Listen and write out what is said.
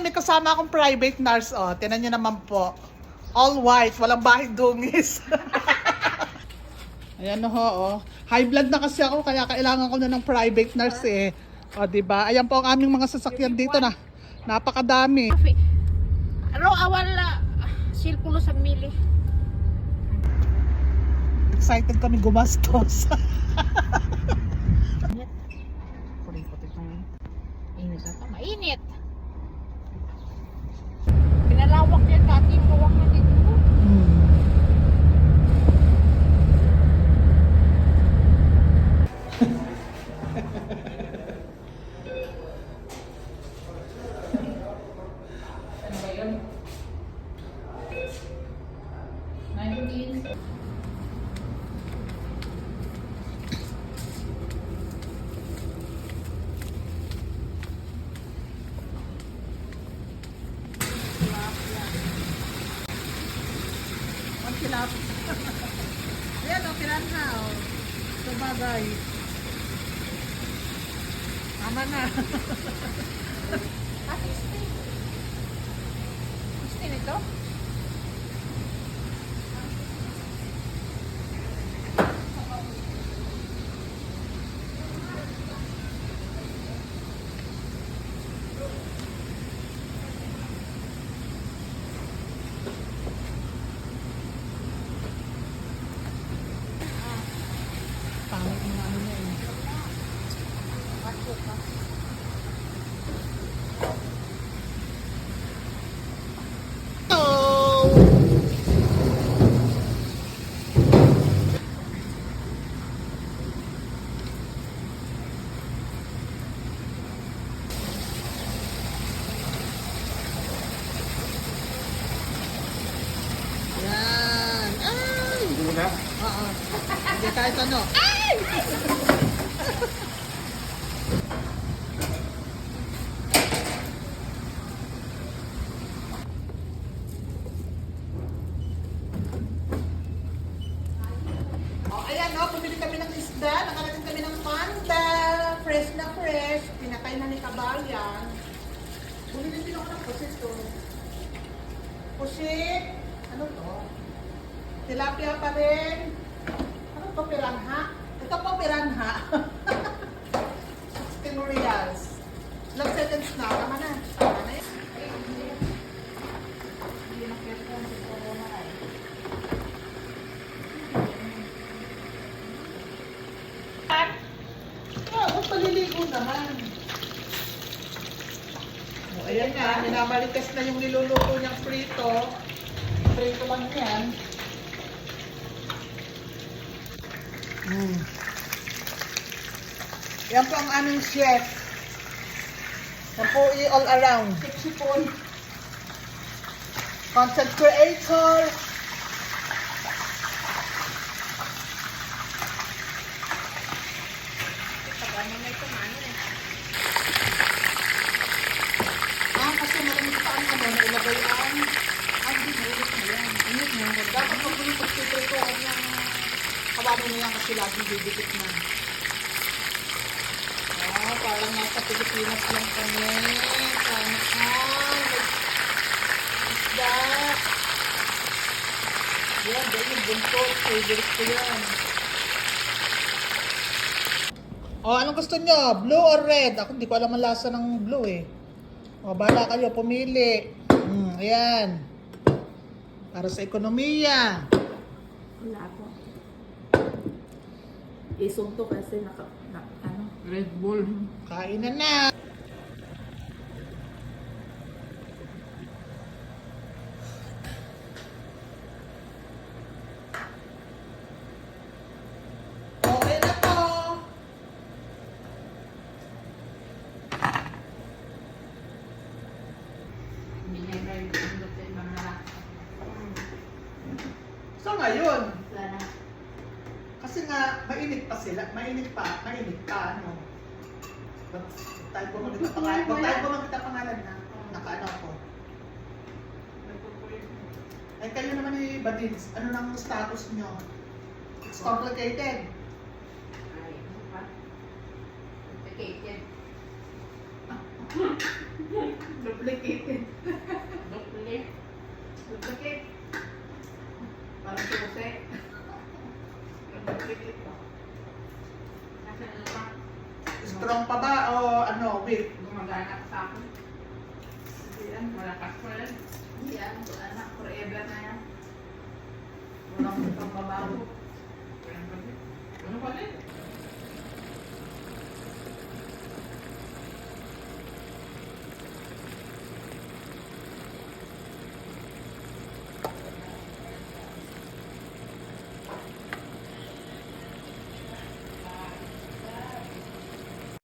may kasama akong private nurse. Oh, tinan nyo naman po. All white, walang bahid dungis. Ayan ho, oh. High blood na kasi ako, kaya kailangan ko na ng private nurse eh. O, diba? Ayan po ang aming mga sasakyan dito na. Napakadami. Ano, awal silpulo sa mili. Excited kami gumastos. Kurikot itong init na ito. Mainit. Pinalawak yan dati yung gawak na dito. Ano ba yun? 19. Ang kilap. Ayan o, piranha o. Sabagay. Tama na. Ah, 16. 16 ito? Pangit yung ano na eh. Yan. Ay! Muna. Oo. Hindi kahit ano. Oh, ayan o, bumili kami ng isda. Nakarating kami ng panda. Fresh na fresh. Pinakay na ni Kabayan. Bumili din ako ng pusit to. Pusit. Ano to? Tilapia pa rin. Ano to, piranha? Ito po, piranha. 16 reals. Ilang seconds na. Tama na. Tama na yun. Hindi na pwede ang corona ay. Huwag paliligo naman. O, ayan na. Minamalikas na yung niluluto niyang prito. Prito lang yan. Yan po ang aming chef. Yan po all around. Sipsipon. Content creator. Pagano na ito man eh. Kasi malamig pa ang ano, nailagay ang binulit na yan. Init na. Dapat pag muli pagsipritohan ng kawano na yan kasi lagi didikit na. Parang nasa Pilipinas lang kami. Sana isda. Yan, dahil yung buntot. Favorite ko yan. O, anong gusto nyo? Blue or red? Ako hindi ko alam ang lasa ng blue eh. O, bahala kayo, pumili. Ayan. Para sa ekonomiya. Wala po. Isong to kasi ano? Red Bull. Kain na na. Okay na to. Hindi niya na yung pindot sa ibang nala. So ngayon, Wala na. kasi nga mainit pa sila, mainit pa, ano. Ba't tayo po magkita pangalan? Ba't tayo po magkita pangalan na? Nakaano ako. Ay kayo naman ni Badins, ano nang status nyo? It's complicated. Ay, ano pa? Complicated. Duplicated. Duplicate. Duplicate. Parang susi. Duplicate pa. Kasi ano pa, Strong pa ba o ano, weak? gumagana sa akin. Hindi yan. Malakas pa yan. Hindi yan. Anak, forever na yan. Walang pagbabago. Ano pa din?